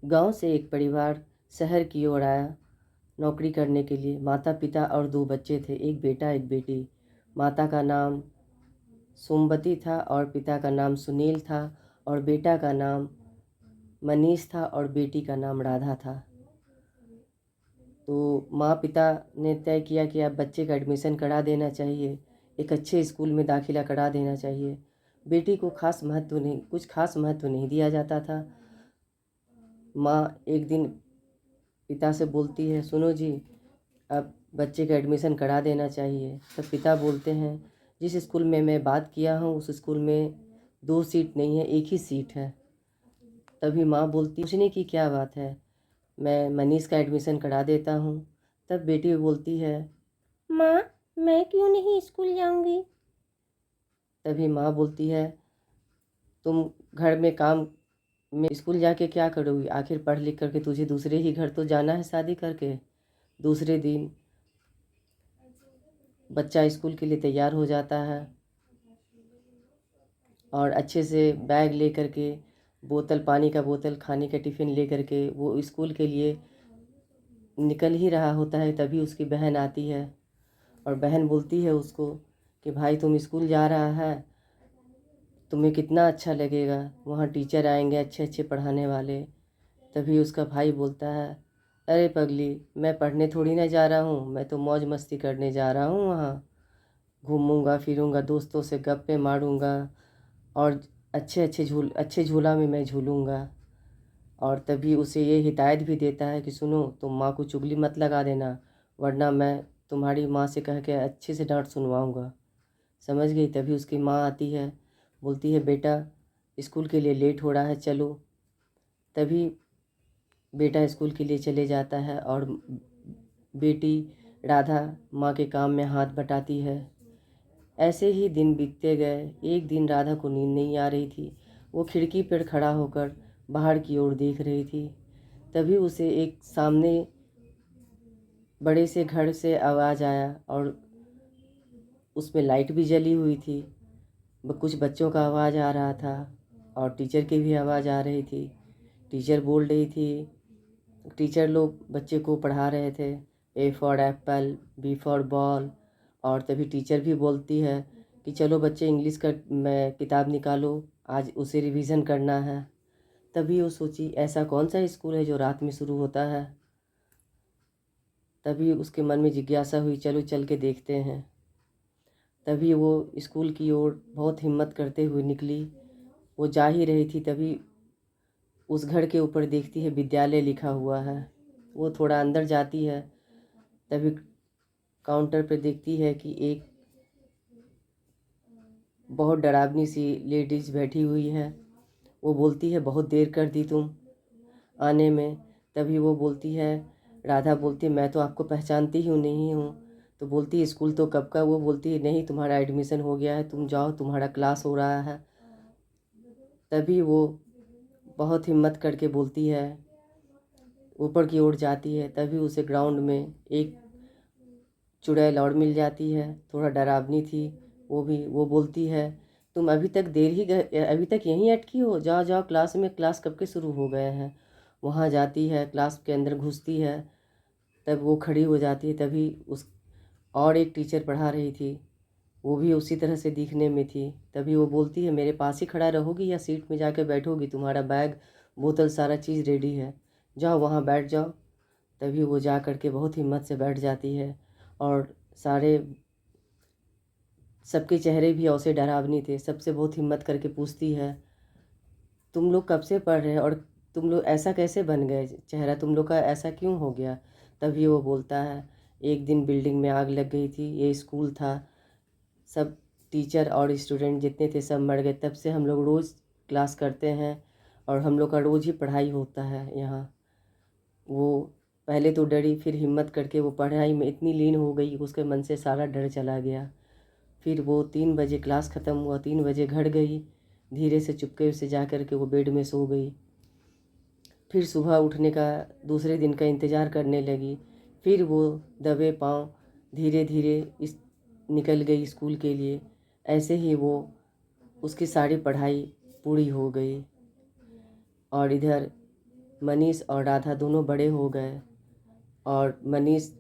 गांव से एक परिवार शहर की ओर आया नौकरी करने के लिए। माता पिता और दो बच्चे थे, एक बेटा एक बेटी। माता का नाम सोमवती था और पिता का नाम सुनील था और बेटा का नाम मनीष था और बेटी का नाम राधा था। तो माँ पिता ने तय किया कि अब बच्चे का एडमिशन करा देना चाहिए, एक अच्छे स्कूल में दाखिला करा देना चाहिए। बेटी को कुछ खास महत्व नहीं दिया जाता था। माँ एक दिन पिता से बोलती है, सुनो जी, अब बच्चे का एडमिशन करा देना चाहिए। तब पिता बोलते हैं, जिस स्कूल में मैं बात किया हूँ उस स्कूल में 2 सीट नहीं है, एक ही सीट है। तभी माँ बोलती, पूछने की क्या बात है, मैं मनीष का एडमिशन करा देता हूँ। तब बेटी बोलती है, माँ मैं क्यों नहीं स्कूल जाऊँगी। तभी माँ बोलती है, तुम घर में काम में स्कूल जाके क्या करोगी, आखिर पढ़ लिख करके तुझे दूसरे ही घर तो जाना है शादी करके। दूसरे दिन बच्चा स्कूल के लिए तैयार हो जाता है और अच्छे से बैग ले करके, बोतल, पानी का बोतल, खाने का टिफ़िन ले करके वो स्कूल के लिए निकल ही रहा होता है। तभी उसकी बहन आती है और बहन बोलती है उसको कि भाई तुम स्कूल जा रहा है, तुम्हें कितना अच्छा लगेगा, वहाँ टीचर आएंगे अच्छे अच्छे पढ़ाने वाले। तभी उसका भाई बोलता है, अरे पगली, मैं पढ़ने थोड़ी ना जा रहा हूँ, मैं तो मौज मस्ती करने जा रहा हूँ। वहाँ घूमूंगा फिरूंगा, दोस्तों से गप्पे मारूंगा और अच्छे झूला में मैं झूलूंगा। और तभी उसे ये हिदायत भी देता है कि सुनो, तुम माँ को चुगली मत लगा देना, वरना मैं तुम्हारी माँ से कह के अच्छे से डांट सुनवाऊंगा। समझ गई। तभी उसकी माँ आती है, बोलती है, बेटा स्कूल के लिए लेट हो रहा है, चलो। तभी बेटा स्कूल के लिए चले जाता है और बेटी राधा माँ के काम में हाथ बटाती है। ऐसे ही दिन बीतते गए। एक दिन राधा को नींद नहीं आ रही थी। वो खिड़की पर खड़ा होकर बाहर की ओर देख रही थी। तभी उसे एक सामने बड़े से घर से आवाज़ आया और उसमें लाइट भी जली हुई थी। कुछ बच्चों का आवाज़ आ रहा था और टीचर की भी आवाज़ आ रही थी। टीचर बोल रही थी, टीचर लोग बच्चे को पढ़ा रहे थे, A for apple, B for ball. और तभी टीचर भी बोलती है कि चलो बच्चे इंग्लिश का किताब निकालो, आज उसे रिवीजन करना है। तभी वो सोची, ऐसा कौन सा स्कूल है जो रात में शुरू होता है। तभी उसके मन में जिज्ञासा हुई, चलो चल के देखते हैं। तभी वो स्कूल की ओर बहुत हिम्मत करते हुए निकली। वो जा ही रही थी, तभी उस घर के ऊपर देखती है विद्यालय लिखा हुआ है। वो थोड़ा अंदर जाती है, तभी काउंटर पर देखती है कि एक बहुत डरावनी सी लेडीज़ बैठी हुई है। वो बोलती है, बहुत देर कर दी तुम आने में। तभी वो बोलती है, राधा बोलती है, मैं तो आपको पहचानती ही नहीं हूँ। तो बोलती है, स्कूल तो कब का। वो बोलती है, नहीं, तुम्हारा एडमिशन हो गया है, तुम जाओ, तुम्हारा क्लास हो रहा है। तभी वो बहुत हिम्मत करके बोलती है, ऊपर की ओर जाती है। तभी उसे ग्राउंड में एक चुड़ैल और मिल जाती है, थोड़ा डरावनी थी वो भी। वो बोलती है, तुम अभी तक यहीं अटकी हो, जाओ जाओ क्लास में, क्लास कब के शुरू हो गए हैं। वहाँ जाती है, क्लास के अंदर घुसती है। तब वो खड़ी हो जाती है। तभी उस और एक टीचर पढ़ा रही थी, वो भी उसी तरह से दिखने में थी। तभी वो बोलती है, मेरे पास ही खड़ा रहोगी या सीट में जाकर बैठोगी, तुम्हारा बैग, बोतल, सारा चीज़ रेडी है, जाओ वहाँ बैठ जाओ। तभी वो जा कर के बहुत हिम्मत से बैठ जाती है और सबके चेहरे भी ऐसे डरावनी थे। सबसे बहुत हिम्मत करके पूछती है, तुम लोग कब से पढ़ रहे हैं और तुम लोग ऐसा कैसे बन गए, चेहरा तुम लोग का ऐसा क्यों हो गया। तभी वो बोलता है, एक दिन बिल्डिंग में आग लग गई थी, ये स्कूल था, सब टीचर और स्टूडेंट जितने थे सब मर गए। तब से हम लोग रोज़ क्लास करते हैं और हम लोग का रोज़ ही पढ़ाई होता है यहाँ। वो पहले तो डरी, फिर हिम्मत करके वो पढ़ाई में इतनी लीन हो गई, उसके मन से सारा डर चला गया। फिर वो 3 बजे क्लास ख़त्म हुआ, 3 बजे घर गई, धीरे से चुपके से जा कर के वो बेड में सो गई। फिर सुबह उठने का, दूसरे दिन का इंतज़ार करने लगी। फिर वो दबे पाँव धीरे धीरे निकल गई स्कूल के लिए। ऐसे ही वो उसकी सारी पढ़ाई पूरी हो गई। और इधर मनीष और राधा दोनों बड़े हो गए और मनीष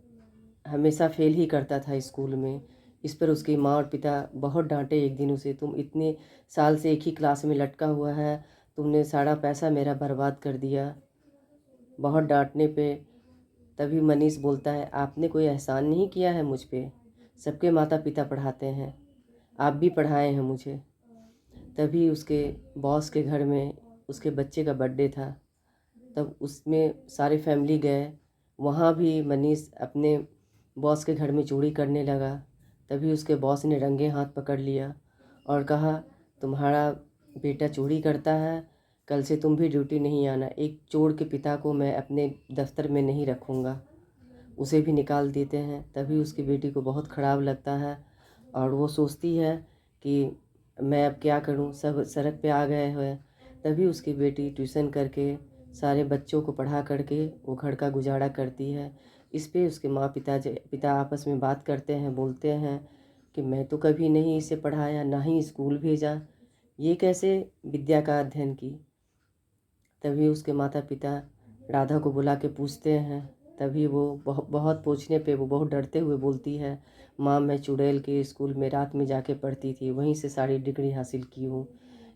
हमेशा फेल ही करता था स्कूल में। इस पर उसकी माँ और पिता बहुत डांटे एक दिन उसे, तुम इतने साल से एक ही क्लास में लटका हुआ है, तुमने सारा पैसा मेरा बर्बाद कर दिया। बहुत डांटने पे तभी मनीष बोलता है, आपने कोई एहसान नहीं किया है मुझ पे, सबके माता पिता पढ़ाते हैं, आप भी पढ़ाए हैं मुझे। तभी उसके बॉस के घर में उसके बच्चे का बर्थडे था, तब उसमें सारे फैमिली गए। वहाँ भी मनीष अपने बॉस के घर में चोरी करने लगा। तभी उसके बॉस ने रंगे हाथ पकड़ लिया और कहा, तुम्हारा बेटा चोरी करता है, कल से तुम भी ड्यूटी नहीं आना। एक चोर के पिता को मैं अपने दफ्तर में नहीं रखूँगा। उसे भी निकाल देते हैं। तभी उसकी बेटी को बहुत ख़राब लगता है और वो सोचती है कि मैं अब क्या करूं, सब सड़क पे आ गए हैं। तभी उसकी बेटी ट्यूशन करके सारे बच्चों को पढ़ा करके वो घर का गुजारा करती है। इस पे उसके माँ पिता आपस में बात करते हैं, बोलते हैं कि मैं तो कभी नहीं इसे पढ़ाया, ना ही स्कूल भेजा, ये कैसे विद्या का अध्ययन की। तभी उसके माता पिता राधा को बुला के पूछते हैं। तभी वो बहुत पूछने पे वो बहुत डरते हुए बोलती है, माँ मैं चुड़ैल के स्कूल में रात में जाके पढ़ती थी, वहीं से सारी डिग्री हासिल की हूँ।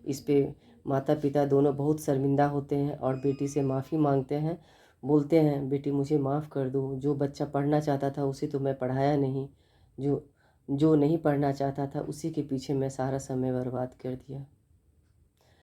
इस पे माता पिता दोनों बहुत शर्मिंदा होते हैं और बेटी से माफ़ी मांगते हैं। बोलते हैं, बेटी मुझे माफ़ कर दो, जो बच्चा पढ़ना चाहता था उसे तो मैं पढ़ाया नहीं, जो जो नहीं पढ़ना चाहता था उसी के पीछे मैं सारा समय बर्बाद कर दिया।